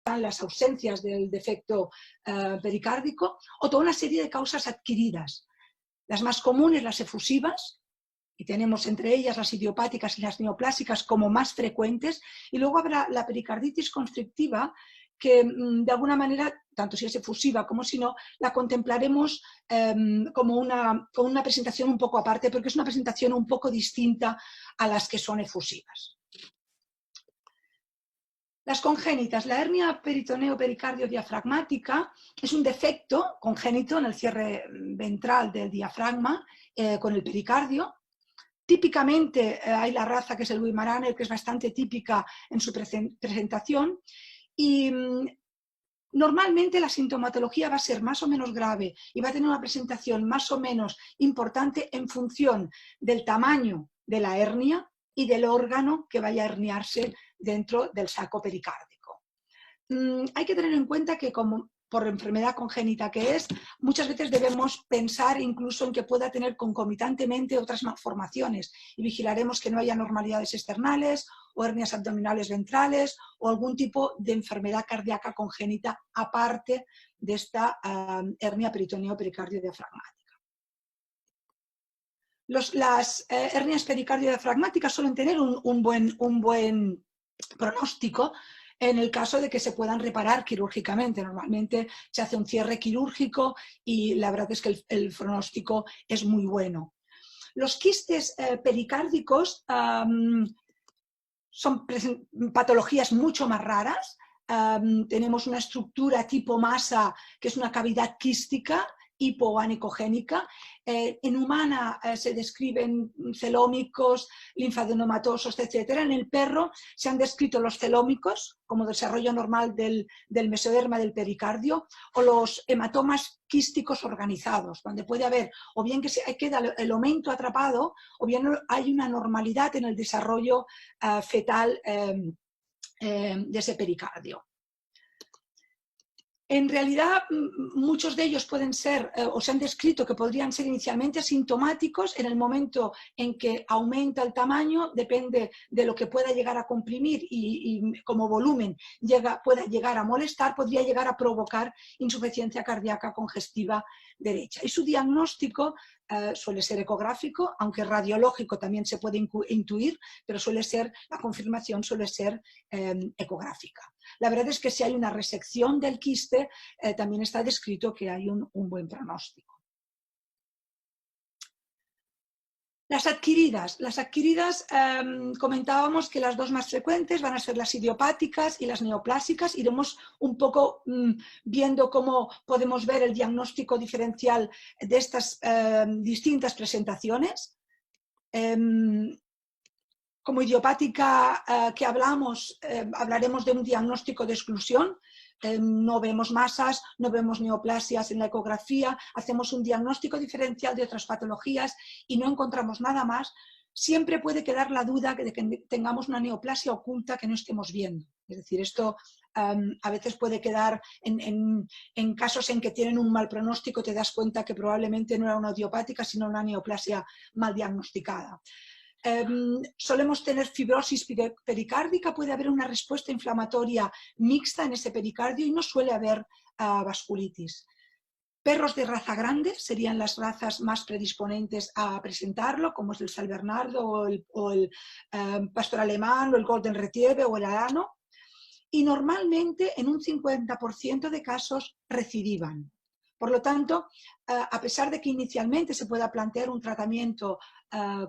las ausencias del defecto pericárdico, o toda una serie de causas adquiridas. Las más comunes, las efusivas, y tenemos entre ellas las idiopáticas y las neoplásicas como más frecuentes, y luego habrá la pericarditis constrictiva, que de alguna manera, tanto si es efusiva como si no, la contemplaremos como una presentación un poco aparte, porque es una presentación un poco distinta a las que son efusivas. Las congénitas. La hernia peritoneo-pericardio-diafragmática es un defecto congénito en el cierre ventral del diafragma con el pericardio. Típicamente hay la raza que es el Weimaraner, que es bastante típica en su presentación, y normalmente la sintomatología va a ser más o menos grave y va a tener una presentación más o menos importante en función del tamaño de la hernia y del órgano que vaya a herniarse dentro del saco pericárdico. Hay que tener en cuenta que como por enfermedad congénita que es, muchas veces debemos pensar incluso en que pueda tener concomitantemente otras malformaciones y vigilaremos que no haya anormalidades externales o hernias abdominales ventrales o algún tipo de enfermedad cardíaca congénita aparte de esta hernia peritoneo-pericardio-diafragmática. Las hernias pericardio-diafragmáticas suelen tener un buen pronóstico en el caso de que se puedan reparar quirúrgicamente. Normalmente se hace un cierre quirúrgico y la verdad es que el pronóstico es muy bueno. Los quistes pericárdicos son patologías mucho más raras. Tenemos una estructura tipo masa, que es una cavidad quística, hipoanicogénica. En humana se describen celómicos, linfadenomatosos, etc. En el perro se han descrito los celómicos como desarrollo normal del mesoderma del pericardio, o los hematomas quísticos organizados, donde puede haber o bien que queda el aumento atrapado o bien hay una normalidad en el desarrollo fetal de ese pericardio. En realidad, muchos de ellos pueden ser, o se han descrito que podrían ser inicialmente asintomáticos. En el momento en que aumenta el tamaño, depende de lo que pueda llegar a comprimir y como volumen pueda llegar a molestar, podría llegar a provocar insuficiencia cardíaca congestiva derecha. Y su diagnóstico suele ser ecográfico, aunque radiológico también se puede intuir, pero la confirmación suele ser ecográfica. La verdad es que si hay una resección del quiste, también está descrito que hay un buen pronóstico. Las adquiridas comentábamos que las dos más frecuentes van a ser las idiopáticas y las neoplásicas. Iremos un poco viendo cómo podemos ver el diagnóstico diferencial de estas distintas presentaciones. Como idiopática que hablaremos de un diagnóstico de exclusión. No vemos masas, no vemos neoplasias en la ecografía, hacemos un diagnóstico diferencial de otras patologías y no encontramos nada más. Siempre puede quedar la duda de que tengamos una neoplasia oculta que no estemos viendo. Es decir, esto a veces puede quedar en casos en que tienen un mal pronóstico, te das cuenta que probablemente no era una idiopática, sino una neoplasia mal diagnosticada. Solemos tener fibrosis pericárdica, puede haber una respuesta inflamatoria mixta en ese pericardio y no suele haber vasculitis. Perros de raza grande serían las razas más predisponentes a presentarlo, como es el San Bernardo o el pastor alemán o el Golden Retriever o el Arano, y normalmente en un 50% de casos recidivan. Por lo tanto, a pesar de que inicialmente se pueda plantear un tratamiento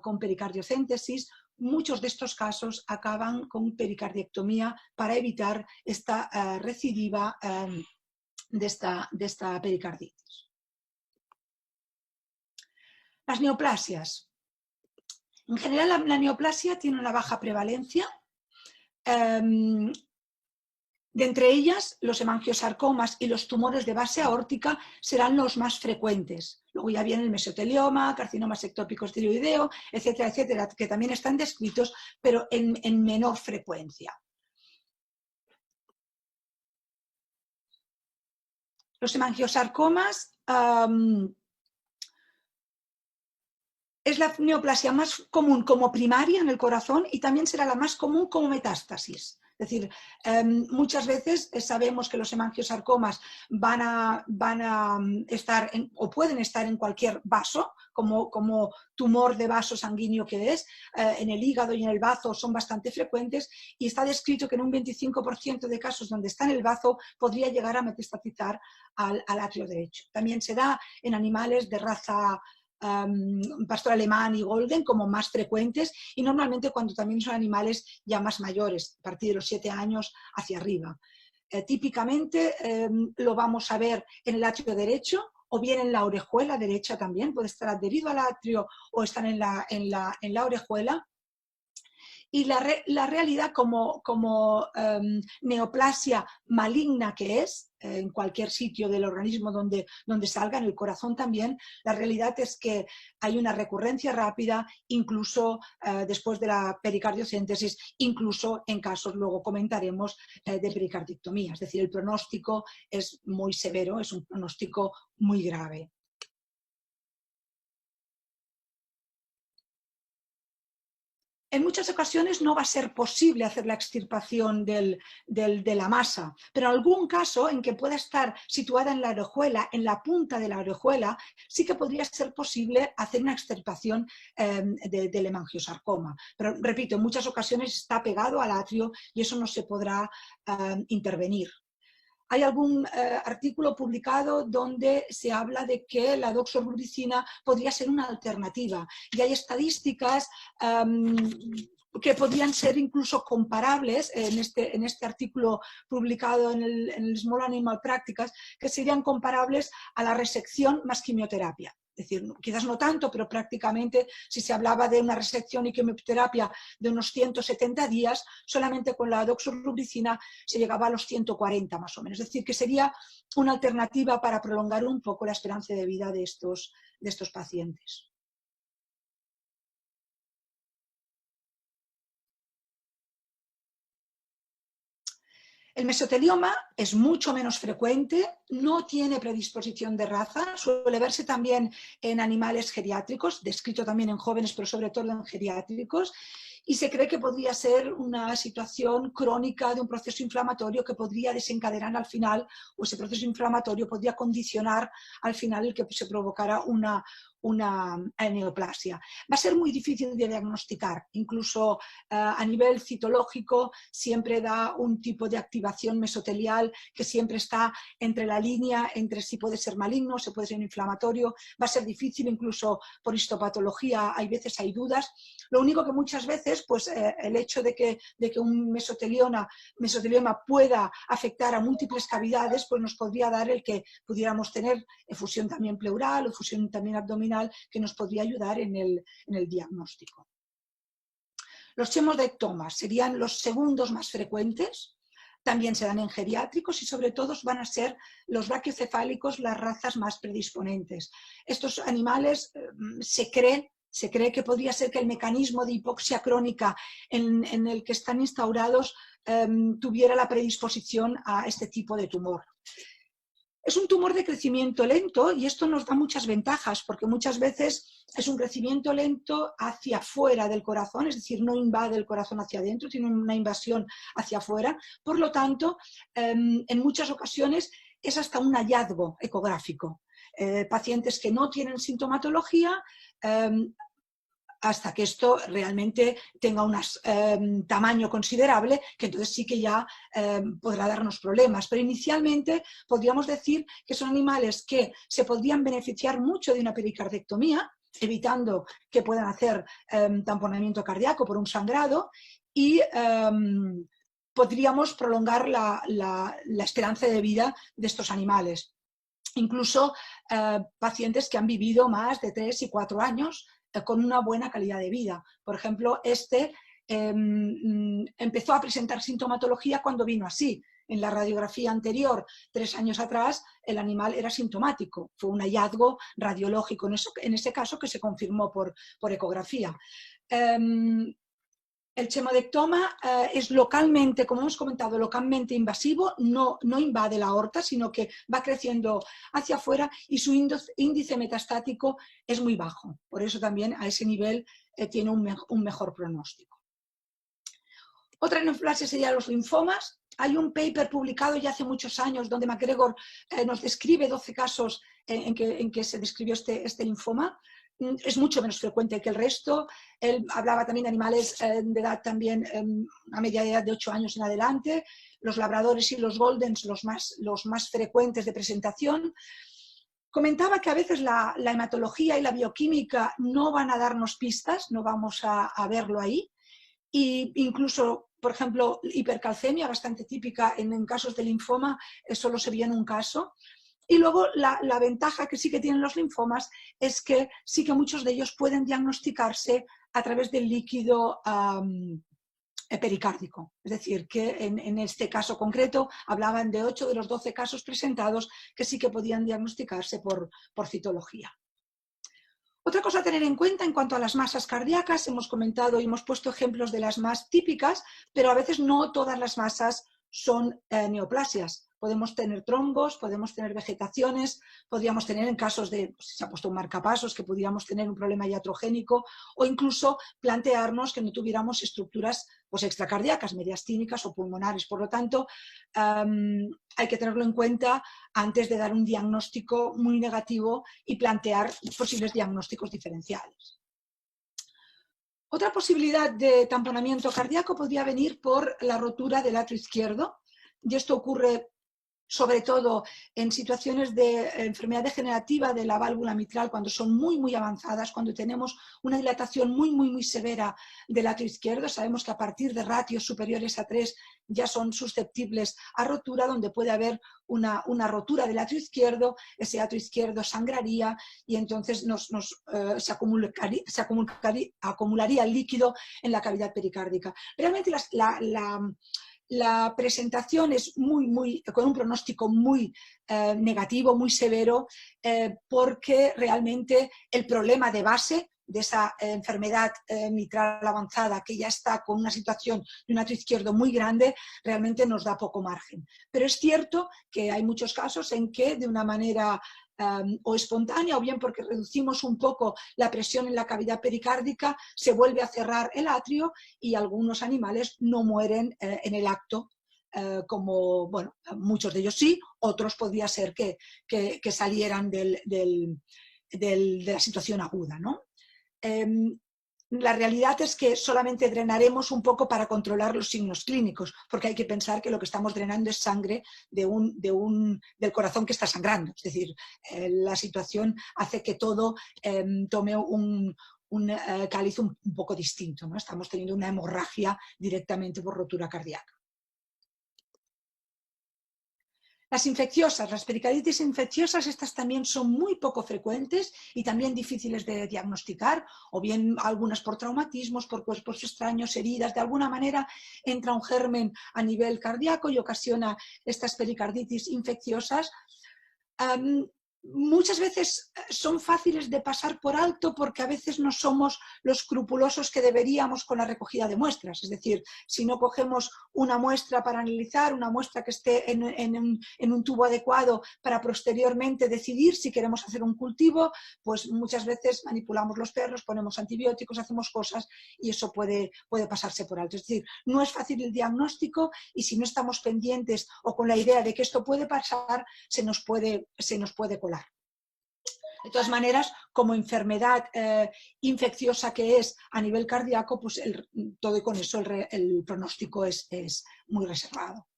con pericardiocéntesis, muchos de estos casos acaban con pericardiectomía para evitar esta recidiva de esta pericarditis. Las neoplasias. En general, la neoplasia tiene una baja prevalencia. De entre ellas, los hemangiosarcomas y los tumores de base aórtica serán los más frecuentes. Luego ya viene el mesotelioma, carcinomas ectópicos tiroideo, etcétera, etcétera, que también están descritos, pero en menor frecuencia. Los hemangiosarcomas es la neoplasia más común como primaria en el corazón y también será la más común como metástasis. Es decir, muchas veces sabemos que los hemangiosarcomas van a estar o pueden estar en cualquier vaso, como tumor de vaso sanguíneo que es, en el hígado y en el bazo son bastante frecuentes, y está descrito que en un 25% de casos donde está en el bazo podría llegar a metastatizar al atrio derecho. También se da en animales de raza pastor alemán y golden como más frecuentes, y normalmente cuando también son animales ya más mayores, a partir de los 7 años hacia arriba. Típicamente lo vamos a ver en el atrio derecho o bien en la orejuela derecha también, puede estar adherido al atrio o estar en la orejuela. Y la realidad como neoplasia maligna que es, en cualquier sitio del organismo donde salga, en el corazón también, la realidad es que hay una recurrencia rápida, incluso después de la pericardiocéntesis, incluso en casos, luego comentaremos, de pericardectomía. Es decir, el pronóstico es muy severo, es un pronóstico muy grave. En muchas ocasiones no va a ser posible hacer la extirpación de la masa, pero en algún caso en que pueda estar situada en la orejuela, en la punta de la orejuela, sí que podría ser posible hacer una extirpación del hemangiosarcoma. Pero repito, en muchas ocasiones está pegado al atrio y eso no se podrá intervenir. Hay algún artículo publicado donde se habla de que la doxorubicina podría ser una alternativa, y hay estadísticas que podrían ser incluso comparables en este artículo publicado en el Small Animal Practicas, que serían comparables a la resección más quimioterapia. Es decir, quizás no tanto, pero prácticamente si se hablaba de una resección y quimioterapia de unos 170 días, solamente con la doxorubicina se llegaba a los 140 más o menos. Es decir, que sería una alternativa para prolongar un poco la esperanza de vida de estos pacientes. El mesotelioma es mucho menos frecuente, no tiene predisposición de raza, suele verse también en animales geriátricos, descrito también en jóvenes, pero sobre todo en geriátricos, y se cree que podría ser una situación crónica de un proceso inflamatorio que podría desencadenar al final, o ese proceso inflamatorio podría condicionar al final el que se provocara una neoplasia. Va a ser muy difícil de diagnosticar, incluso a nivel citológico siempre da un tipo de activación mesotelial que siempre está entre la línea, entre si puede ser maligno, si puede ser inflamatorio. Va a ser difícil, incluso por histopatología hay veces hay dudas. Lo único que muchas veces, pues el hecho de que un mesotelioma pueda afectar a múltiples cavidades, pues nos podría dar el que pudiéramos tener efusión también pleural o efusión también abdominal, que nos podría ayudar en el diagnóstico. Los chemodectomas serían los segundos más frecuentes, también se dan en geriátricos y sobre todo van a ser los brachiocefálicos las razas más predisponentes. Estos animales se cree que podría ser que el mecanismo de hipoxia crónica en el que están instaurados tuviera la predisposición a este tipo de tumor. Es un tumor de crecimiento lento y esto nos da muchas ventajas porque muchas veces es un crecimiento lento hacia afuera del corazón, es decir, no invade el corazón hacia adentro, tiene una invasión hacia afuera. Por lo tanto, en muchas ocasiones es hasta un hallazgo ecográfico. Pacientes que no tienen sintomatología, hasta que esto realmente tenga un tamaño considerable, que entonces sí que ya podrá darnos problemas. Pero inicialmente podríamos decir que son animales que se podrían beneficiar mucho de una pericardectomía, evitando que puedan hacer tamponamiento cardíaco por un sangrado, y podríamos prolongar la esperanza de vida de estos animales. Incluso pacientes que han vivido más de 3 y 4 años con una buena calidad de vida. Por ejemplo, empezó a presentar sintomatología cuando vino así. En la radiografía anterior, 3 años atrás, el animal era sintomático. Fue un hallazgo radiológico en ese caso que se confirmó por ecografía. El chemodectoma es localmente, como hemos comentado, localmente invasivo, no invade la aorta, sino que va creciendo hacia afuera y su índice metastático es muy bajo. Por eso también a ese nivel tiene un mejor pronóstico. Otra neoplasia serían los linfomas. Hay un paper publicado ya hace muchos años donde MacGregor nos describe 12 casos en que se describió este linfoma. Es mucho menos frecuente que el resto. Él hablaba también de animales de edad también a media edad de 8 años en adelante. Los labradores y los goldens, los más frecuentes de presentación. Comentaba que a veces la hematología y la bioquímica no van a darnos pistas, no vamos a verlo ahí. Y incluso, por ejemplo, hipercalcemia, bastante típica en casos de linfoma, solo se vio en un caso. Y luego la ventaja que sí que tienen los linfomas es que sí que muchos de ellos pueden diagnosticarse a través del líquido pericárdico. Es decir, que en este caso concreto hablaban de 8 de los 12 casos presentados que sí que podían diagnosticarse por citología. Otra cosa a tener en cuenta en cuanto a las masas cardíacas, hemos comentado y hemos puesto ejemplos de las más típicas, pero a veces no todas las masas son neoplasias. Podemos tener trombos, podemos tener vegetaciones, podríamos tener en casos de, se ha puesto un marcapasos, que pudiéramos tener un problema iatrogénico o incluso plantearnos que no tuviéramos estructuras pues, extracardíacas, mediastínicas o pulmonares. Por lo tanto, hay que tenerlo en cuenta antes de dar un diagnóstico muy negativo y plantear posibles diagnósticos diferenciales. Otra posibilidad de tamponamiento cardíaco podría venir por la rotura del atrio izquierdo, y esto ocurre sobre todo en situaciones de enfermedad degenerativa de la válvula mitral, cuando son muy avanzadas, cuando tenemos una dilatación muy severa del atrio izquierdo. Sabemos que a partir de ratios superiores a 3 ya son susceptibles a rotura, donde puede haber una rotura del atrio izquierdo, ese atrio izquierdo sangraría y entonces se acumularía el líquido en la cavidad pericárdica. Realmente la presentación es con un pronóstico muy negativo, muy severo, porque realmente el problema de base de esa enfermedad mitral avanzada, que ya está con una situación de un atrio izquierdo muy grande, realmente nos da poco margen. Pero es cierto que hay muchos casos en que de una manera o espontánea o bien porque reducimos un poco la presión en la cavidad pericárdica, se vuelve a cerrar el atrio y algunos animales no mueren en el acto, como, bueno, muchos de ellos sí, otros podría ser que salieran de la situación aguda, ¿no? La realidad es que solamente drenaremos un poco para controlar los signos clínicos, porque hay que pensar que lo que estamos drenando es sangre del corazón que está sangrando. Es decir, la situación hace que todo tome un cáliz un poco distinto, ¿no? Estamos teniendo una hemorragia directamente por rotura cardíaca. Las infecciosas, las pericarditis infecciosas, estas también son muy poco frecuentes y también difíciles de diagnosticar, o bien algunas por traumatismos, por cuerpos extraños, heridas. De alguna manera entra un germen a nivel cardíaco y ocasiona estas pericarditis infecciosas. Muchas veces son fáciles de pasar por alto porque a veces no somos los escrupulosos que deberíamos con la recogida de muestras. Es decir, si no cogemos una muestra para analizar, una muestra que esté en un tubo adecuado para posteriormente decidir si queremos hacer un cultivo, pues muchas veces manipulamos los perros, ponemos antibióticos, hacemos cosas y eso puede pasarse por alto. Es decir, no es fácil el diagnóstico y si no estamos pendientes o con la idea de que esto puede pasar, se nos puede colar. De todas maneras, como enfermedad infecciosa que es a nivel cardíaco, pues todo y con eso el pronóstico es muy reservado.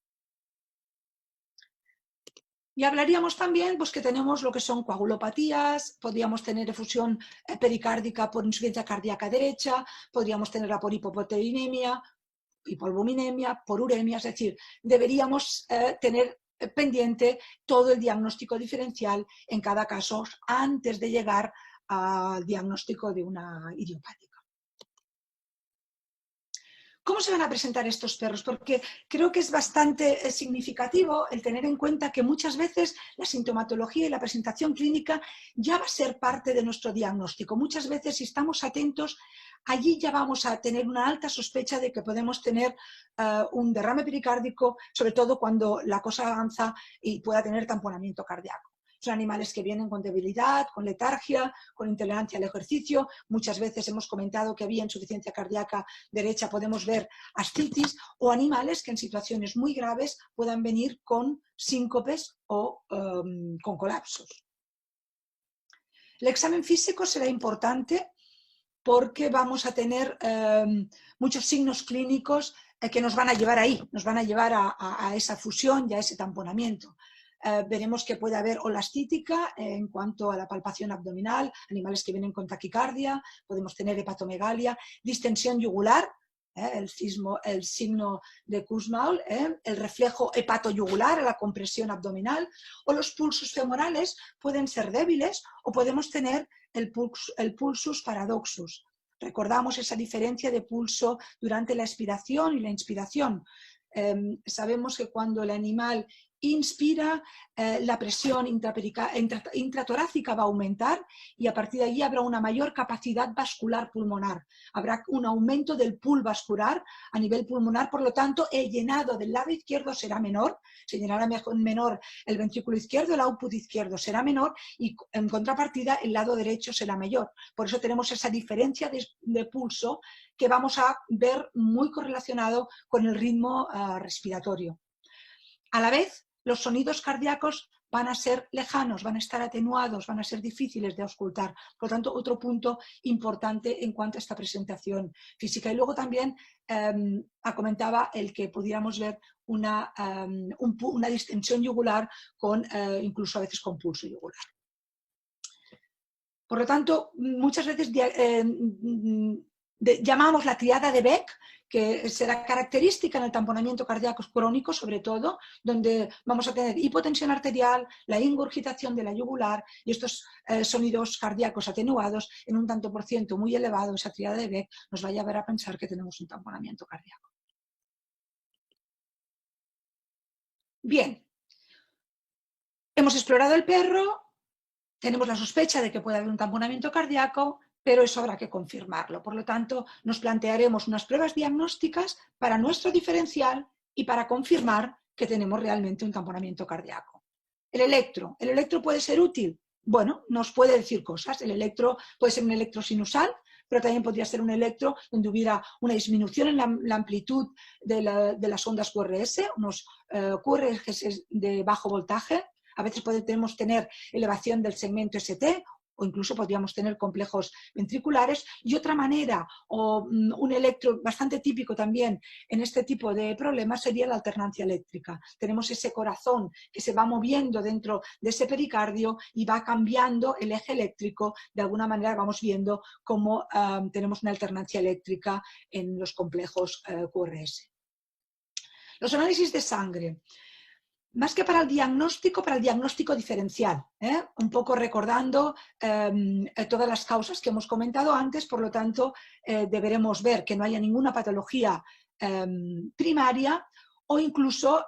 Y hablaríamos también pues, que tenemos lo que son coagulopatías, podríamos tener efusión pericárdica por insuficiencia cardíaca derecha, podríamos tenerla por hipoproteinemia, hipoalbuminemia, por uremia, es decir, deberíamos tener pendiente todo el diagnóstico diferencial en cada caso antes de llegar al diagnóstico de una idiopática. ¿Cómo se van a presentar estos perros? Porque creo que es bastante significativo el tener en cuenta que muchas veces la sintomatología y la presentación clínica ya va a ser parte de nuestro diagnóstico. Muchas veces, si estamos atentos, allí ya vamos a tener una alta sospecha de que podemos tener un derrame pericárdico, sobre todo cuando la cosa avanza y pueda tener tamponamiento cardíaco. Son animales que vienen con debilidad, con letargia, con intolerancia al ejercicio. Muchas veces hemos comentado que había insuficiencia cardíaca derecha, podemos ver ascitis, o animales que en situaciones muy graves puedan venir con síncopes o con colapsos. El examen físico será importante porque vamos a tener muchos signos clínicos que nos van a llevar ahí, nos van a llevar a esa fusión y a ese tamponamiento. Veremos que puede haber olastítica en cuanto a la palpación abdominal, animales que vienen con taquicardia, podemos tener hepatomegalia, distensión yugular, el signo de Kussmaul, el reflejo hepatoyugular, la compresión abdominal, o los pulsos femorales pueden ser débiles o podemos tener el pulsus paradoxus. Recordamos esa diferencia de pulso durante la expiración y la inspiración. Sabemos que cuando el animal inspira, la presión intratorácica va a aumentar y a partir de allí habrá una mayor capacidad vascular pulmonar. Habrá un aumento del pool vascular a nivel pulmonar, por lo tanto el llenado del lado izquierdo será menor, se llenará menor el ventrículo izquierdo, el output izquierdo será menor y en contrapartida el lado derecho será mayor. Por eso tenemos esa diferencia de pulso que vamos a ver muy correlacionado con el ritmo respiratorio. A la vez, los sonidos cardíacos van a ser lejanos, van a estar atenuados, van a ser difíciles de auscultar. Por lo tanto, otro punto importante en cuanto a esta presentación física. Y luego también comentaba el que pudiéramos ver una distensión yugular con, incluso a veces con pulso yugular. Por lo tanto, muchas veces llamamos la triada de Beck, que será característica en el tamponamiento cardíaco crónico, sobre todo, donde vamos a tener hipotensión arterial, la ingurgitación de la yugular y estos sonidos cardíacos atenuados en un tanto por ciento muy elevado. Esa triada de Beck nos va a llevar a pensar que tenemos un tamponamiento cardíaco. Bien, hemos explorado el perro, tenemos la sospecha de que puede haber un tamponamiento cardíaco, pero eso habrá que confirmarlo. Por lo tanto, nos plantearemos unas pruebas diagnósticas para nuestro diferencial y para confirmar que tenemos realmente un tamponamiento cardíaco. El electro puede ser útil. Bueno, nos puede decir cosas. El electro puede ser un electro sinusal, pero también podría ser un electro donde hubiera una disminución en la amplitud de las ondas QRS, unos QRS de bajo voltaje. A veces podemos tener elevación del segmento ST o incluso podríamos tener complejos ventriculares. Y otra manera, o un electro bastante típico también en este tipo de problemas, sería la alternancia eléctrica. Tenemos ese corazón que se va moviendo dentro de ese pericardio y va cambiando el eje eléctrico. De alguna manera vamos viendo cómo tenemos una alternancia eléctrica en los complejos QRS. Los análisis de sangre. Más que para el diagnóstico diferencial, un poco recordando todas las causas que hemos comentado antes. Por lo tanto, deberemos ver que no haya ninguna patología primaria o incluso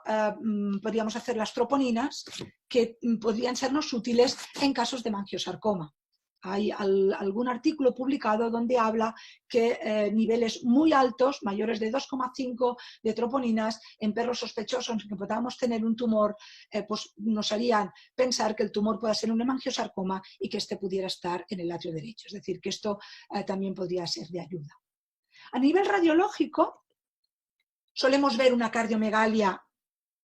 podríamos hacer las troponinas que podrían sernos útiles en casos de hemangiosarcoma. Hay algún artículo publicado donde habla que niveles muy altos, mayores de 2,5 de troponinas en perros sospechosos que podamos tener un tumor, pues nos harían pensar que el tumor pueda ser un hemangiosarcoma y que este pudiera estar en el atrio derecho. Es decir, que esto también podría ser de ayuda. A nivel radiológico, solemos ver una cardiomegalia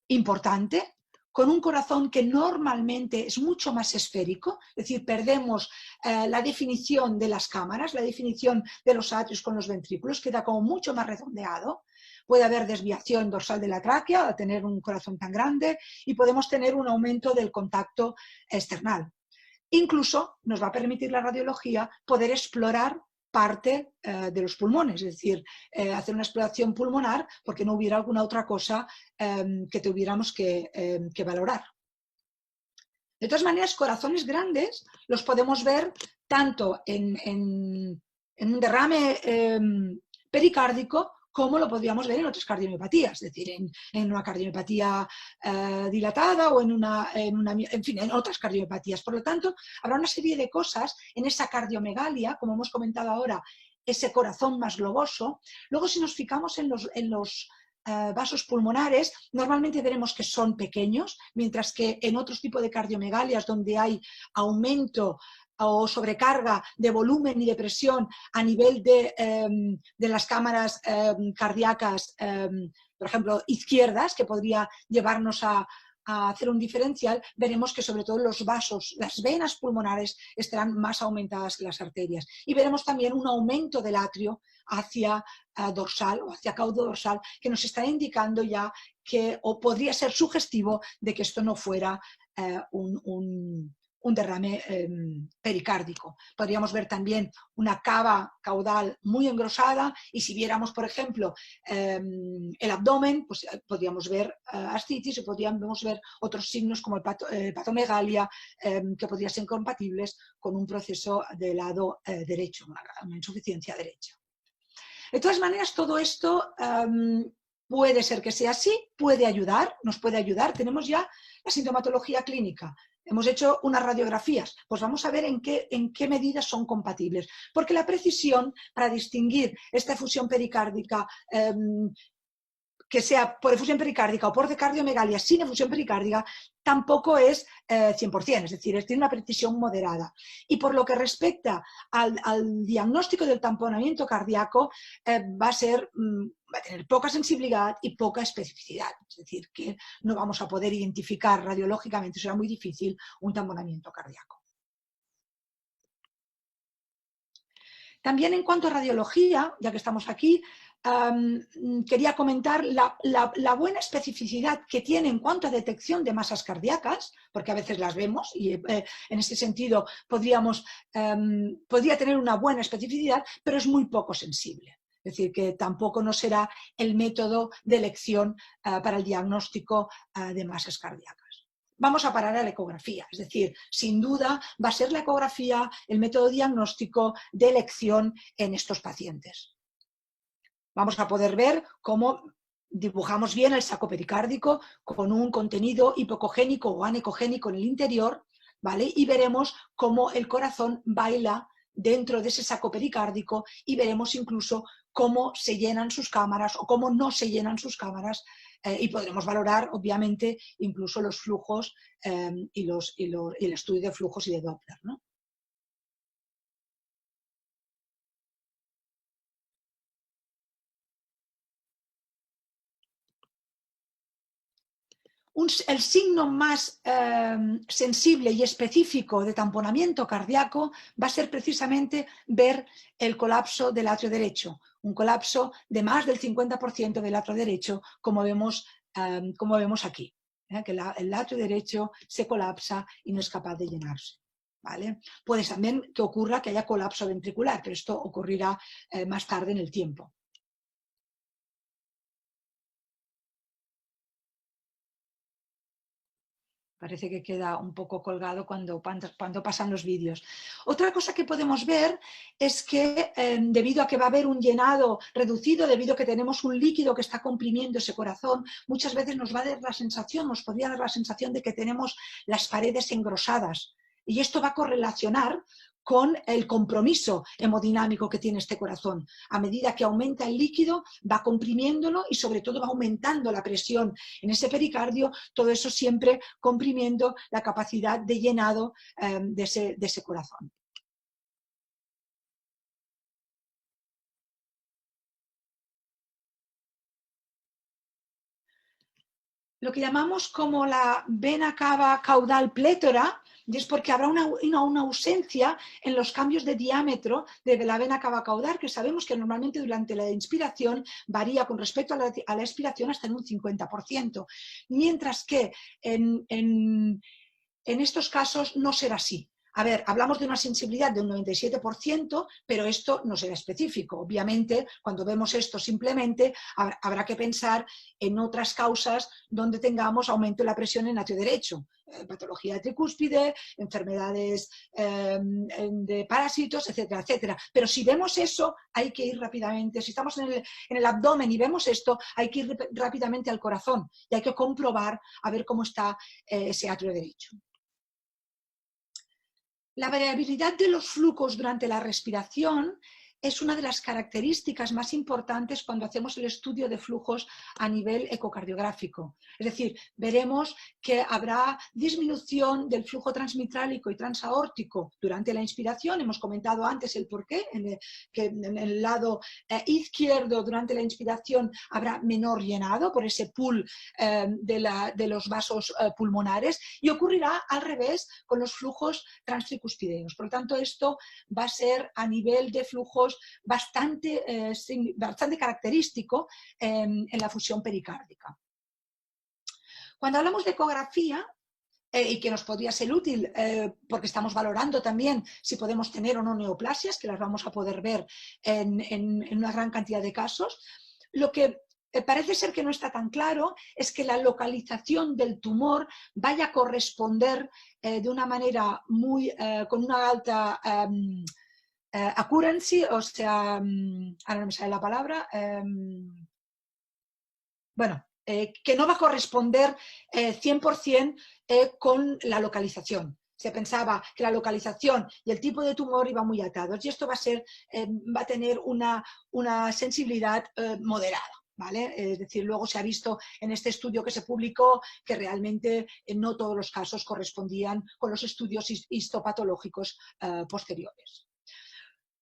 importante, con un corazón que normalmente es mucho más esférico, es decir, perdemos la definición de las cámaras, la definición de los atrios con los ventrículos, queda como mucho más redondeado. Puede haber desviación dorsal de la tráquea al tener un corazón tan grande y podemos tener un aumento del contacto external. Incluso nos va a permitir la radiología poder explorar parte de los pulmones, es decir, hacer una exploración pulmonar porque no hubiera alguna otra cosa que tuviéramos que valorar. De todas maneras, corazones grandes los podemos ver tanto en un derrame pericárdico como lo podríamos ver en otras cardiomiopatías, es decir, en una cardiomiopatía dilatada o en otras cardiomiopatía. Por lo tanto, habrá una serie de cosas en esa cardiomegalia, como hemos comentado ahora, ese corazón más globoso. Luego, si nos fijamos en los vasos pulmonares, normalmente veremos que son pequeños, mientras que en otros tipos de cardiomegalias donde hay aumento o sobrecarga de volumen y de presión a nivel de las cámaras cardíacas, por ejemplo, izquierdas, que podría llevarnos a hacer un diferencial, veremos que sobre todo los vasos, las venas pulmonares estarán más aumentadas que las arterias. Y veremos también un aumento del atrio hacia dorsal o hacia caudo dorsal, que nos está indicando ya que, o podría ser sugestivo de que esto no fuera un derrame pericárdico. Podríamos ver también una cava caudal muy engrosada y si viéramos, por ejemplo, el abdomen, pues podríamos ver ascitis y podríamos ver otros signos como el patomegalia, que podrían ser compatibles con un proceso del lado derecho, una insuficiencia derecha. De todas maneras, todo esto puede ser que sea así, puede ayudar, nos puede ayudar. Tenemos ya la sintomatología clínica. Hemos hecho unas radiografías, pues vamos a ver en qué medidas son compatibles. Porque la precisión para distinguir esta efusión pericárdica, que sea por efusión pericárdica o por cardiomegalia sin efusión pericárdica, tampoco es 100%, es decir, tiene una precisión moderada. Y por lo que respecta al diagnóstico del tamponamiento cardíaco, va a tener poca sensibilidad y poca especificidad. Es decir, que no vamos a poder identificar radiológicamente, será muy difícil, un tamponamiento cardíaco. También en cuanto a radiología, ya que estamos aquí, quería comentar la buena especificidad que tiene en cuanto a detección de masas cardíacas, porque a veces las vemos y en ese sentido podría tener una buena especificidad, pero es muy poco sensible. Es decir, que tampoco no será el método de elección para el diagnóstico de masas cardíacas. Vamos a parar a la ecografía, es decir, sin duda va a ser la ecografía el método diagnóstico de elección en estos pacientes. Vamos a poder ver cómo dibujamos bien el saco pericárdico con un contenido hipocogénico o anecogénico en el interior, ¿vale? Y veremos cómo el corazón baila dentro de ese saco pericárdico y veremos incluso cómo se llenan sus cámaras o cómo no se llenan sus cámaras, y podremos valorar, obviamente, incluso los flujos y el estudio de flujos y de Doppler, ¿no? El signo más sensible y específico de tamponamiento cardíaco va a ser precisamente ver el colapso del atrio derecho, un colapso de más del 50% del atrio derecho, como vemos aquí, que el atrio derecho se colapsa y no es capaz de llenarse. ¿Vale? Puede también que ocurra que haya colapso ventricular, pero esto ocurrirá más tarde en el tiempo. Parece que queda un poco colgado cuando pasan los vídeos. Otra cosa que podemos ver es que debido a que va a haber un llenado reducido, debido a que tenemos un líquido que está comprimiendo ese corazón, muchas veces nos podría dar la sensación de que tenemos las paredes engrosadas. Y esto va a correlacionar con el compromiso hemodinámico que tiene este corazón. A medida que aumenta el líquido, va comprimiéndolo y sobre todo va aumentando la presión en ese pericardio, todo eso siempre comprimiendo la capacidad de llenado de ese corazón. Lo que llamamos como la vena cava caudal plétora, y es porque habrá una ausencia en los cambios de diámetro de la vena cava caudal, que sabemos que normalmente durante la inspiración varía con respecto a la expiración hasta en un 50%, mientras que en estos casos no será así. A ver, hablamos de una sensibilidad de un 97%, pero esto no será específico. Obviamente, cuando vemos esto simplemente, habrá que pensar en otras causas donde tengamos aumento de la presión en atrio derecho. Patología de tricúspide, enfermedades de parásitos, etcétera, etcétera. Pero si vemos eso, hay que ir rápidamente. Si estamos en el abdomen y vemos esto, hay que ir rápidamente al corazón y hay que comprobar a ver cómo está ese atrio derecho. La variabilidad de los flujos durante la respiración es una de las características más importantes cuando hacemos el estudio de flujos a nivel ecocardiográfico. Es decir, veremos que habrá disminución del flujo transmitrálico y transaórtico durante la inspiración. Hemos comentado antes el porqué, que en el lado izquierdo durante la inspiración habrá menor llenado por ese pool de los vasos pulmonares, y ocurrirá al revés con los flujos transtricuspideos. Por lo tanto, esto va a ser a nivel de flujos bastante característico en la fusión pericárdica. Cuando hablamos de ecografía, y que nos podría ser útil porque estamos valorando también si podemos tener o no neoplasias, que las vamos a poder ver en una gran cantidad de casos, lo que parece ser que no está tan claro es que la localización del tumor vaya a corresponder de una manera con una alta accuracy, o sea, ahora no me sale la palabra, que no va a corresponder 100% con la localización. Se pensaba que la localización y el tipo de tumor iban muy atados, y esto va a tener una sensibilidad moderada. ¿Vale? Es decir, luego se ha visto en este estudio que se publicó que realmente no todos los casos correspondían con los estudios histopatológicos posteriores.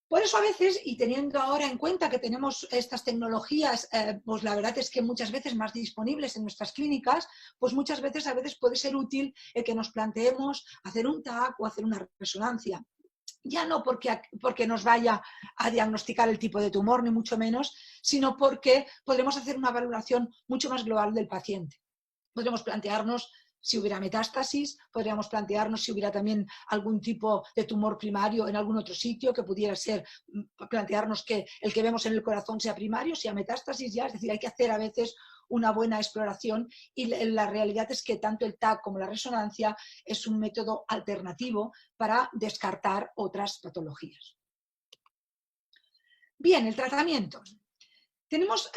Por eso a veces, y teniendo ahora en cuenta que tenemos estas tecnologías, pues la verdad es que muchas veces más disponibles en nuestras clínicas, pues muchas veces a veces puede ser útil el que nos planteemos hacer un TAC o hacer una resonancia. Ya no porque nos vaya a diagnosticar el tipo de tumor, ni mucho menos, sino porque podremos hacer una valoración mucho más global del paciente. Podremos plantearnos si hubiera metástasis, podríamos plantearnos si hubiera también algún tipo de tumor primario en algún otro sitio, que pudiera ser, plantearnos que el que vemos en el corazón sea primario, sea metástasis ya, es decir, hay que hacer a veces una buena exploración, y la realidad es que tanto el TAC como la resonancia es un método alternativo para descartar otras patologías. Bien, el tratamiento. Tenemos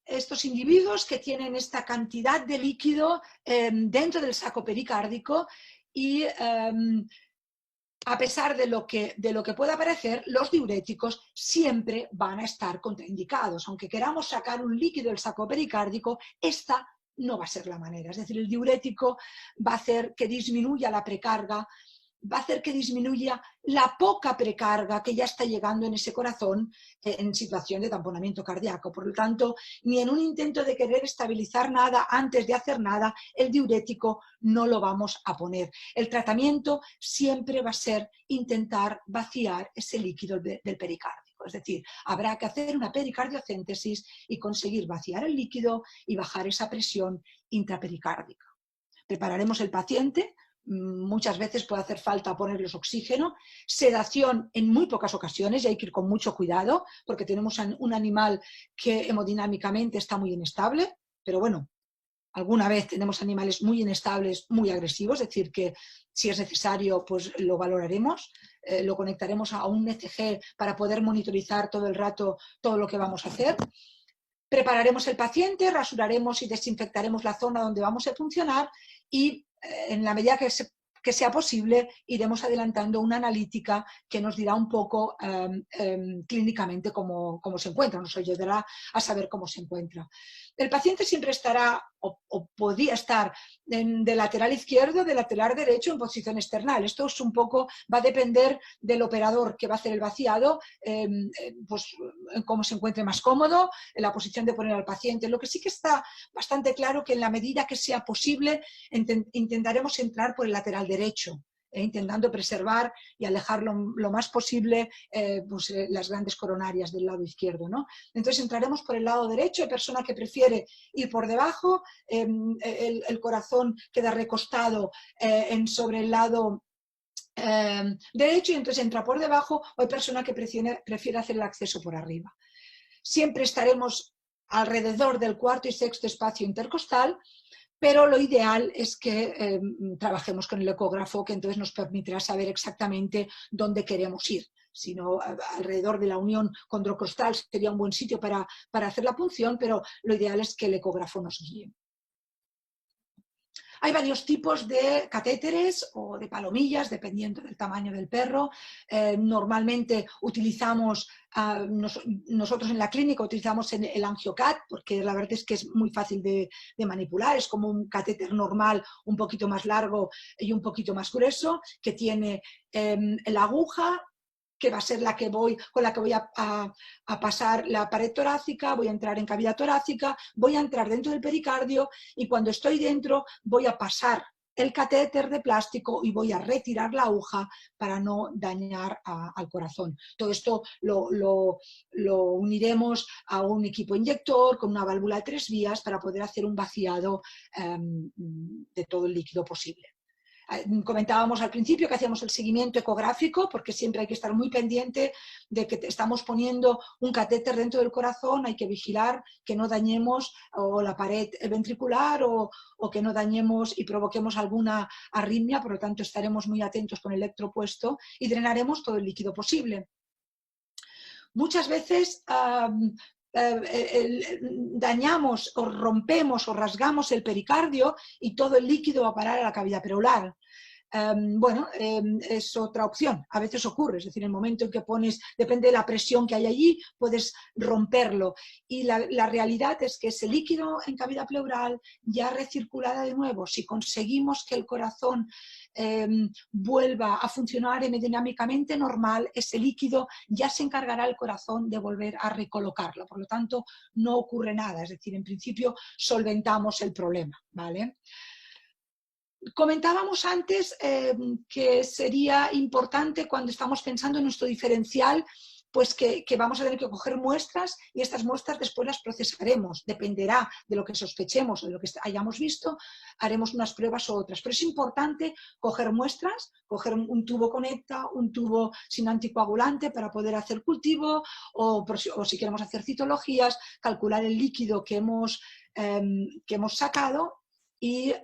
estos individuos que tienen esta cantidad de líquido dentro del saco pericárdico, y a pesar de lo que pueda parecer, los diuréticos siempre van a estar contraindicados. Aunque queramos sacar un líquido del saco pericárdico, esta no va a ser la manera. Es decir, el diurético va a hacer que disminuya la precarga, va a hacer que disminuya la poca precarga que ya está llegando en ese corazón en situación de tamponamiento cardíaco. Por lo tanto, ni en un intento de querer estabilizar nada antes de hacer nada, el diurético no lo vamos a poner. El tratamiento siempre va a ser intentar vaciar ese líquido del pericárdico. Es decir, habrá que hacer una pericardiocéntesis y conseguir vaciar el líquido y bajar esa presión intrapericárdica. Prepararemos el paciente. Muchas veces puede hacer falta ponerles oxígeno, sedación en muy pocas ocasiones, y hay que ir con mucho cuidado porque tenemos un animal que hemodinámicamente está muy inestable, pero bueno, alguna vez tenemos animales muy inestables, muy agresivos, es decir, que si es necesario, pues lo valoraremos, lo conectaremos a un ECG para poder monitorizar todo el rato todo lo que vamos a hacer. Prepararemos el paciente, rasuraremos y desinfectaremos la zona donde vamos a funcionar, y en la medida que sea posible iremos adelantando una analítica que nos dirá un poco clínicamente cómo se encuentra, nos ayudará a saber cómo se encuentra. El paciente siempre estará o podría estar de lateral izquierdo, de lateral derecho en posición external. Esto es un poco, va a depender del operador que va a hacer el vaciado, pues cómo se encuentre más cómodo, en la posición de poner al paciente. Lo que sí que está bastante claro que en la medida que sea posible intentaremos entrar por el lateral derecho, intentando preservar y alejar lo más posible las grandes coronarias del lado izquierdo, ¿no? Entonces entraremos por el lado derecho. Hay persona que prefiere ir por debajo, el corazón queda recostado sobre el lado derecho, y entonces entra por debajo, o hay persona que prefiere hacer el acceso por arriba. Siempre estaremos alrededor del cuarto y sexto espacio intercostal, pero lo ideal es que trabajemos con el ecógrafo, que entonces nos permitirá saber exactamente dónde queremos ir. Si no, alrededor de la unión condrocostal sería un buen sitio para hacer la punción, pero lo ideal es que el ecógrafo nos guíe. Hay varios tipos de catéteres o de palomillas, dependiendo del tamaño del perro. Normalmente utilizamos, nosotros en la clínica utilizamos el AngioCat, porque la verdad es que es muy fácil de manipular, es como un catéter normal, un poquito más largo y un poquito más grueso, que tiene la aguja, que va a ser con la que voy a pasar la pared torácica, voy a entrar en cavidad torácica, voy a entrar dentro del pericardio y cuando estoy dentro voy a pasar el catéter de plástico y voy a retirar la aguja para no dañar al corazón. Todo esto lo uniremos a un equipo inyector con una válvula de 3 vías para poder hacer un vaciado de todo el líquido posible. Comentábamos al principio que hacíamos el seguimiento ecográfico, porque siempre hay que estar muy pendiente de que estamos poniendo un catéter dentro del corazón, hay que vigilar que no dañemos o la pared ventricular o que no dañemos y provoquemos alguna arritmia, por lo tanto estaremos muy atentos con el electro puesto y drenaremos todo el líquido posible. Muchas veces dañamos o rompemos o rasgamos el pericardio y todo el líquido va a parar a la cavidad pleural. Es otra opción, a veces ocurre, es decir, en el momento en que pones, depende de la presión que hay allí, puedes romperlo. Y la realidad es que ese líquido en cavidad pleural ya recirculará de nuevo. Si conseguimos que el corazón vuelva a funcionar hemodinámicamente normal, ese líquido ya se encargará el corazón de volver a recolocarlo. Por lo tanto, no ocurre nada, es decir, en principio solventamos el problema, ¿vale? Comentábamos antes que sería importante cuando estamos pensando en nuestro diferencial, pues que vamos a tener que coger muestras y estas muestras después las procesaremos. Dependerá de lo que sospechemos o de lo que hayamos visto, haremos unas pruebas u otras. Pero es importante coger muestras, coger un tubo conecta, un tubo sin anticoagulante para poder hacer cultivo o si queremos hacer citologías, calcular el líquido que hemos sacado y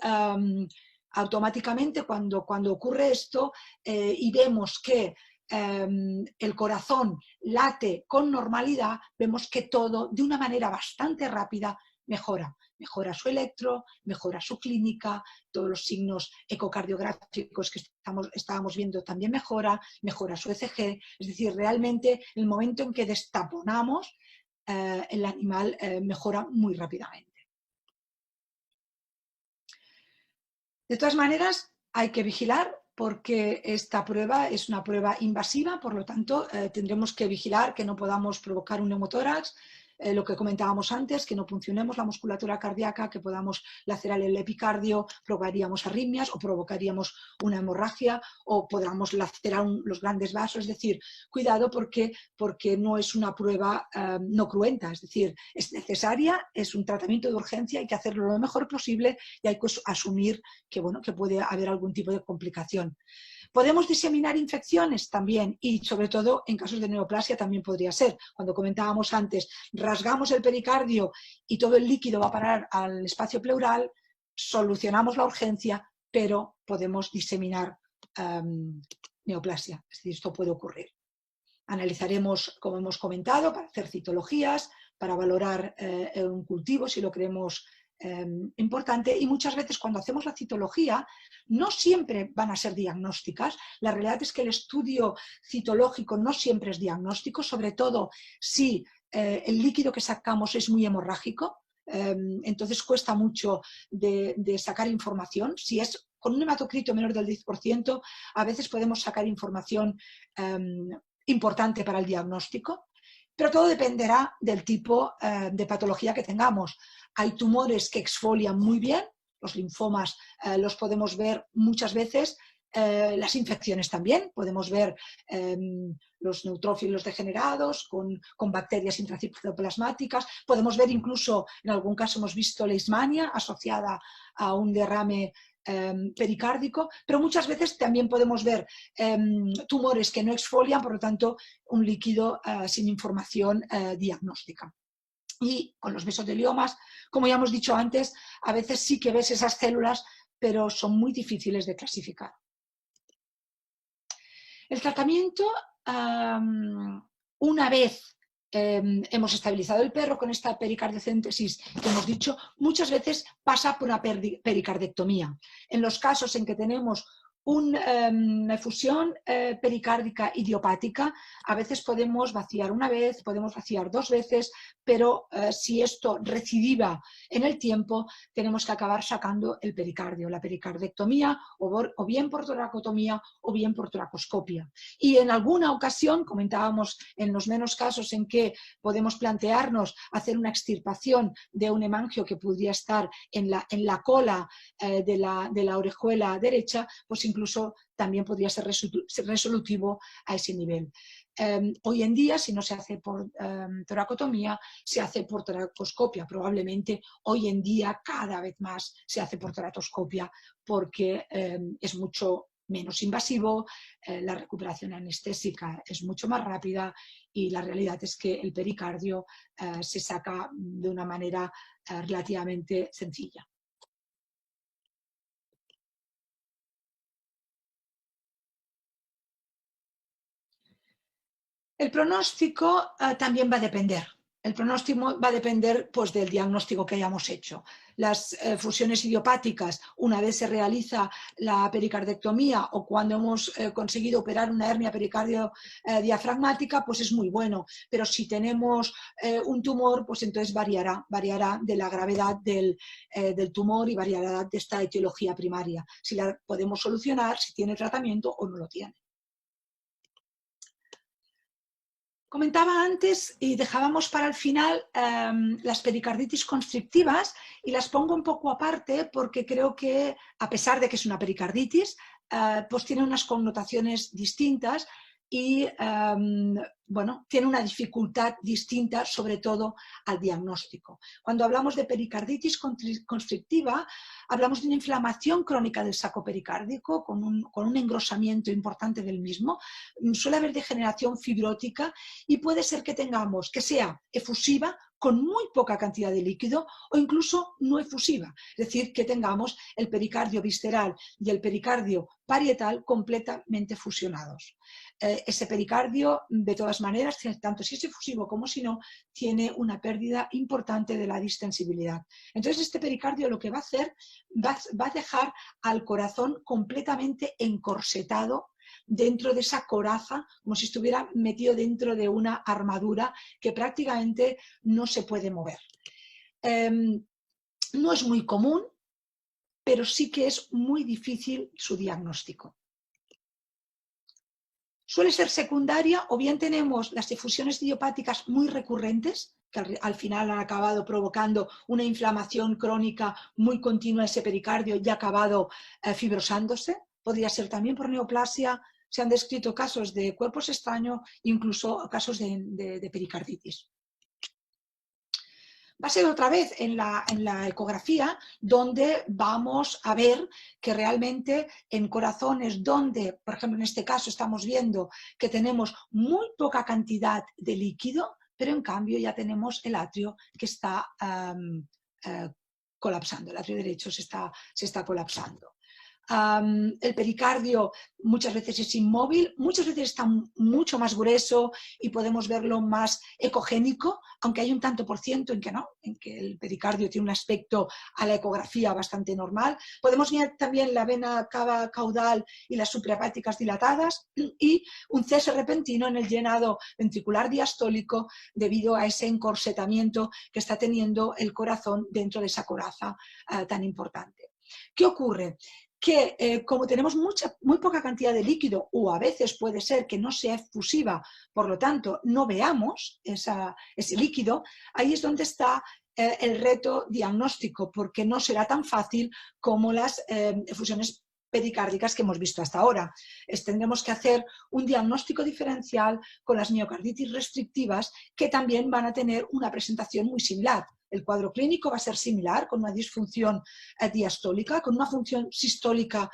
automáticamente cuando ocurre esto y vemos que el corazón late con normalidad, vemos que todo de una manera bastante rápida mejora. Mejora su electro, mejora su clínica, todos los signos ecocardiográficos que estábamos viendo también mejora su ECG. Es decir, realmente el momento en que destaponamos, el animal mejora muy rápidamente. De todas maneras, hay que vigilar porque esta prueba es una prueba invasiva, por lo tanto, tendremos que vigilar que no podamos provocar un neumotórax, lo que comentábamos antes, que no puncionemos la musculatura cardíaca, que podamos lacerar el epicardio, provocaríamos arritmias o provocaríamos una hemorragia o podamos lacerar los grandes vasos. Es decir, cuidado porque no es una prueba no cruenta, es decir, es necesaria, es un tratamiento de urgencia, hay que hacerlo lo mejor posible y hay que asumir que puede haber algún tipo de complicación. ¿Podemos diseminar infecciones? También, y sobre todo en casos de neoplasia también podría ser. Cuando comentábamos antes, rasgamos el pericardio y todo el líquido va a parar al espacio pleural, solucionamos la urgencia, pero podemos diseminar neoplasia. Es decir, esto puede ocurrir. Analizaremos, como hemos comentado, para hacer citologías, para valorar un cultivo si lo creemos importante, y muchas veces cuando hacemos la citología no siempre van a ser diagnósticas. La realidad es que el estudio citológico no siempre es diagnóstico, sobre todo si el líquido que sacamos es muy hemorrágico, entonces cuesta mucho de sacar información. Si es con un hematocrito menor del 10%, a veces podemos sacar información importante para el diagnóstico, pero todo dependerá del tipo de patología que tengamos. Hay tumores que exfolian muy bien, los linfomas los podemos ver muchas veces, las infecciones también, podemos ver los neutrófilos degenerados con bacterias intracitoplasmáticas, podemos ver incluso, en algún caso hemos visto leishmania asociada a un derrame pericárdico, pero muchas veces también podemos ver tumores que no exfolian, por lo tanto, un líquido sin información diagnóstica. Y con los mesoteliomas, como ya hemos dicho antes, a veces sí que ves esas células, pero son muy difíciles de clasificar. El tratamiento, una vez hemos estabilizado el perro con esta pericardiocentesis que hemos dicho, muchas veces pasa por una pericardectomía. En los casos en que tenemos una efusión pericárdica idiopática, a veces podemos vaciar una vez, podemos vaciar 2 veces, pero si esto recidiva en el tiempo, tenemos que acabar sacando el pericardio, la pericardectomía, o bien por toracotomía o bien por toracoscopia. Y en alguna ocasión, comentábamos en los menos casos en que podemos plantearnos hacer una extirpación de un hemangio que podría estar en la cola de la orejuela derecha, pues incluso también podría ser resolutivo a ese nivel. Hoy en día, si no se hace por toracotomía, se hace por toracoscopia. Probablemente hoy en día cada vez más se hace por toratoscopia porque es mucho menos invasivo, la recuperación anestésica es mucho más rápida y la realidad es que el pericardio se saca de una manera relativamente sencilla. El pronóstico también va a depender. El pronóstico va a depender pues, del diagnóstico que hayamos hecho. Las fusiones idiopáticas, una vez se realiza la pericardectomía o cuando hemos conseguido operar una hernia pericardio diafragmática, pues es muy bueno. Pero si tenemos un tumor, pues entonces variará de la gravedad del tumor y variará de esta etiología primaria. Si la podemos solucionar, si tiene tratamiento o no lo tiene. Comentaba antes y dejábamos para el final las pericarditis constrictivas y las pongo un poco aparte porque creo que a pesar de que es una pericarditis, pues tiene unas connotaciones distintas y bueno, tiene una dificultad distinta sobre todo al diagnóstico. Cuando hablamos de pericarditis constrictiva, hablamos de una inflamación crónica del saco pericárdico con un engrosamiento importante del mismo. Suele haber degeneración fibrótica y puede ser que tengamos que sea efusiva con muy poca cantidad de líquido o incluso no efusiva, es decir, que tengamos el pericardio visceral y el pericardio parietal completamente fusionados. Ese pericardio, de todas maneras, tanto si es efusivo como si no, tiene una pérdida importante de la distensibilidad. Entonces, este pericardio lo que va a hacer, va a dejar al corazón completamente encorsetado dentro de esa coraza, como si estuviera metido dentro de una armadura que prácticamente no se puede mover. No es muy común, pero sí que es muy difícil su diagnóstico. Suele ser secundaria o bien tenemos las efusiones idiopáticas muy recurrentes, que al final han acabado provocando una inflamación crónica muy continua de ese pericardio y ha acabado fibrosándose. Podría ser también por neoplasia. Se han descrito casos de cuerpos extraños, incluso casos de pericarditis. Va a ser otra vez en la ecografía donde vamos a ver que realmente en corazones donde, por ejemplo, en este caso estamos viendo que tenemos muy poca cantidad de líquido, pero en cambio ya tenemos el atrio que está colapsando, el atrio derecho se está colapsando. El pericardio muchas veces es inmóvil, muchas veces está mucho más grueso y podemos verlo más ecogénico, aunque hay un tanto por ciento en que no, en que el pericardio tiene un aspecto a la ecografía bastante normal. Podemos ver también la vena cava caudal y las suprahepáticas dilatadas y un cese repentino en el llenado ventricular diastólico debido a ese encorsetamiento que está teniendo el corazón dentro de esa coraza tan importante. ¿Qué ocurre? Que como tenemos muy poca cantidad de líquido o a veces puede ser que no sea efusiva, por lo tanto no veamos ese líquido, ahí es donde está el reto diagnóstico, porque no será tan fácil como las efusiones pericárdicas que hemos visto hasta ahora. Tendremos que hacer un diagnóstico diferencial con las miocarditis restrictivas que también van a tener una presentación muy similar. El cuadro clínico va a ser similar, con una disfunción diastólica, con una función sistólica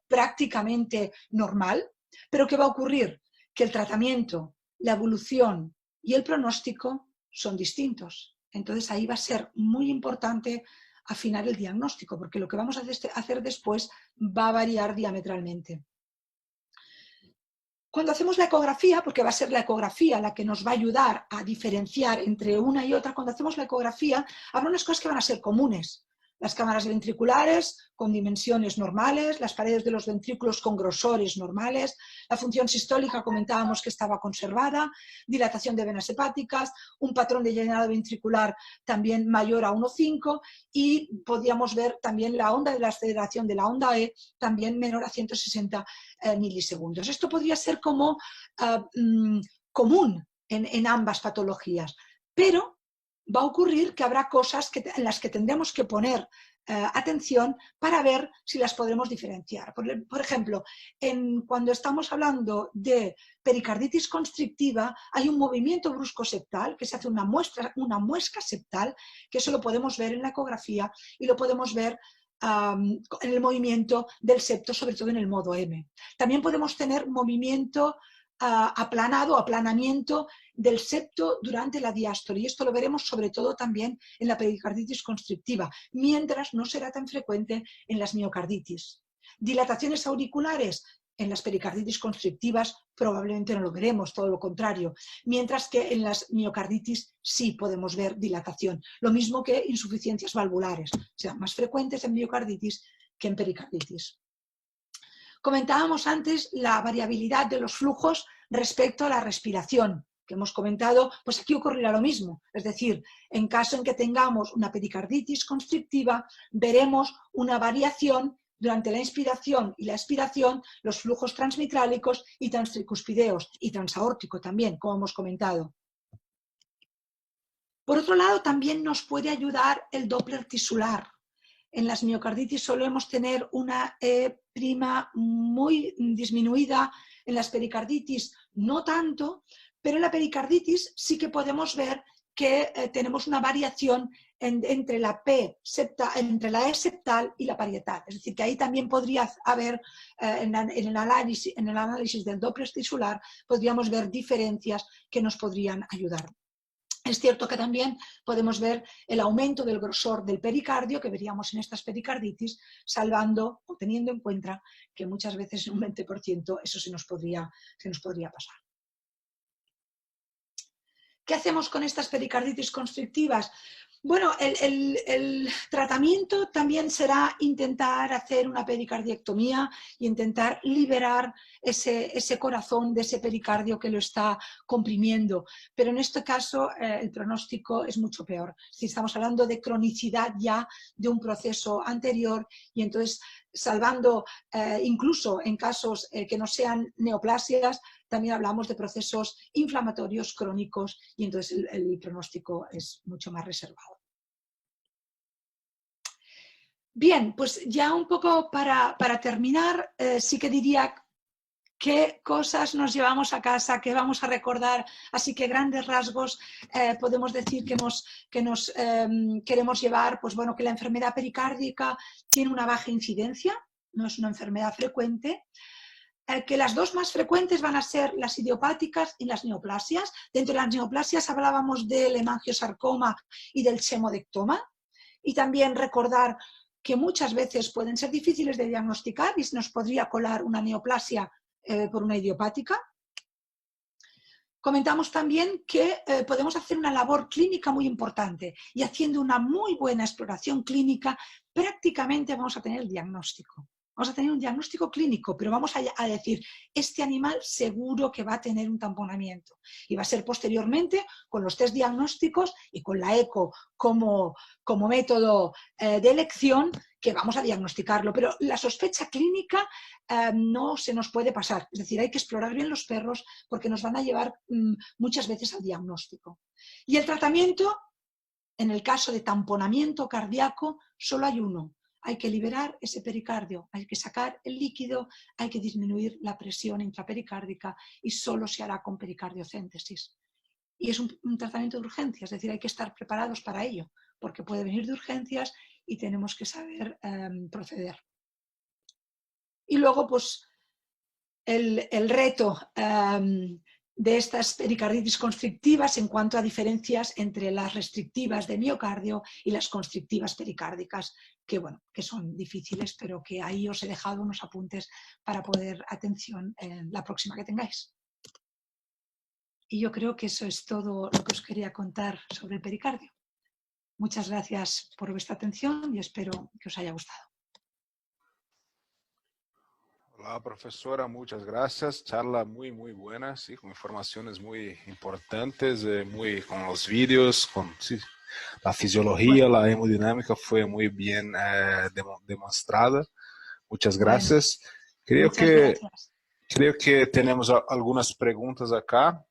prácticamente normal, pero ¿qué va a ocurrir? Que el tratamiento, la evolución y el pronóstico son distintos. Entonces ahí va a ser muy importante afinar el diagnóstico, porque lo que vamos a hacer después va a variar diametralmente. Cuando hacemos la ecografía, porque va a ser la ecografía la que nos va a ayudar a diferenciar entre una y otra, cuando hacemos la ecografía habrá unas cosas que van a ser comunes. Las cámaras ventriculares con dimensiones normales, las paredes de los ventrículos con grosores normales, la función sistólica comentábamos que estaba conservada, dilatación de venas hepáticas, un patrón de llenado ventricular también mayor a 1,5 y podíamos ver también la onda de la aceleración de la onda E también menor a 160 milisegundos. Esto podría ser como común en ambas patologías, pero va a ocurrir que habrá cosas en las que tendremos que poner atención para ver si las podremos diferenciar. Por ejemplo, cuando estamos hablando de pericarditis constrictiva, hay un movimiento brusco septal, que se hace una muesca septal, que eso lo podemos ver en la ecografía y lo podemos ver en el movimiento del septo, sobre todo en el modo M. También podemos tener movimiento aplanado, aplanamiento del septo durante la diástole, y esto lo veremos sobre todo también en la pericarditis constrictiva, mientras no será tan frecuente en las miocarditis. Dilataciones auriculares en las pericarditis constrictivas probablemente no lo veremos, todo lo contrario, mientras que en las miocarditis sí podemos ver dilatación, lo mismo que insuficiencias valvulares, serán más frecuentes en miocarditis que en pericarditis. Comentábamos antes la variabilidad de los flujos respecto a la respiración, que hemos comentado, pues aquí ocurrirá lo mismo. Es decir, en caso en que tengamos una pericarditis constrictiva, veremos una variación durante la inspiración y la expiración, los flujos transmitrálicos y transtricuspideos, y transaórtico también, como hemos comentado. Por otro lado, también nos puede ayudar el Doppler tisular. En las miocarditis solemos tener una E' muy disminuida, en las pericarditis no tanto, pero en la pericarditis sí que podemos ver que tenemos una variación entre la E septal y la parietal. Es decir, que ahí también podría haber, en el análisis del Doppler tisular, podríamos ver diferencias que nos podrían ayudar. Es cierto que también podemos ver el aumento del grosor del pericardio que veríamos en estas pericarditis, salvando o teniendo en cuenta que muchas veces en un 20% eso se nos podría pasar. ¿Qué hacemos con estas pericarditis constrictivas? Bueno, el tratamiento también será intentar hacer una pericardiectomía y intentar liberar ese corazón de ese pericardio que lo está comprimiendo. Pero en este caso el pronóstico es mucho peor. Si estamos hablando de cronicidad ya de un proceso anterior y entonces salvando incluso en casos que no sean neoplasias, también hablamos de procesos inflamatorios crónicos y entonces el pronóstico es mucho más reservado. Bien, pues ya un poco para terminar, sí que diría qué cosas nos llevamos a casa, qué vamos a recordar, así que grandes rasgos podemos decir que nos queremos llevar, pues bueno, que la enfermedad pericárdica tiene una baja incidencia, no es una enfermedad frecuente, que las dos más frecuentes van a ser las idiopáticas y las neoplasias. Dentro de las neoplasias hablábamos del hemangiosarcoma y del chemodectoma, y también recordar que muchas veces pueden ser difíciles de diagnosticar y se nos podría colar una neoplasia por una idiopática. Comentamos también que podemos hacer una labor clínica muy importante y haciendo una muy buena exploración clínica prácticamente vamos a tener el diagnóstico. Vamos a tener un diagnóstico clínico, pero vamos a decir, este animal seguro que va a tener un tamponamiento. Y va a ser posteriormente, con los test diagnósticos y con la eco como método de elección, que vamos a diagnosticarlo. Pero la sospecha clínica no se nos puede pasar. Es decir, hay que explorar bien los perros porque nos van a llevar muchas veces al diagnóstico. Y el tratamiento, en el caso de tamponamiento cardíaco, solo hay uno. Hay que liberar ese pericardio, hay que sacar el líquido, hay que disminuir la presión intrapericárdica y solo se hará con pericardiocéntesis. Y es un tratamiento de urgencia, es decir, hay que estar preparados para ello, porque puede venir de urgencias y tenemos que saber proceder. Y luego, pues, el reto de estas pericarditis constrictivas en cuanto a diferencias entre las restrictivas de miocardio y las constrictivas pericárdicas, que, bueno, que son difíciles, pero que ahí os he dejado unos apuntes para poder atención en la próxima que tengáis. Y yo creo que eso es todo lo que os quería contar sobre el pericardio. Muchas gracias por vuestra atención y espero que os haya gustado. Hola, profesora, muchas gracias. Charla muy, muy buena, sí, con informaciones muy importantes, con los vídeos, con sí, la fisiología, Bueno, la hemodinámica fue muy bien demostrada. Muchas bueno, gracias. Creo muchas que, gracias. creo que tenemos algunas preguntas acá.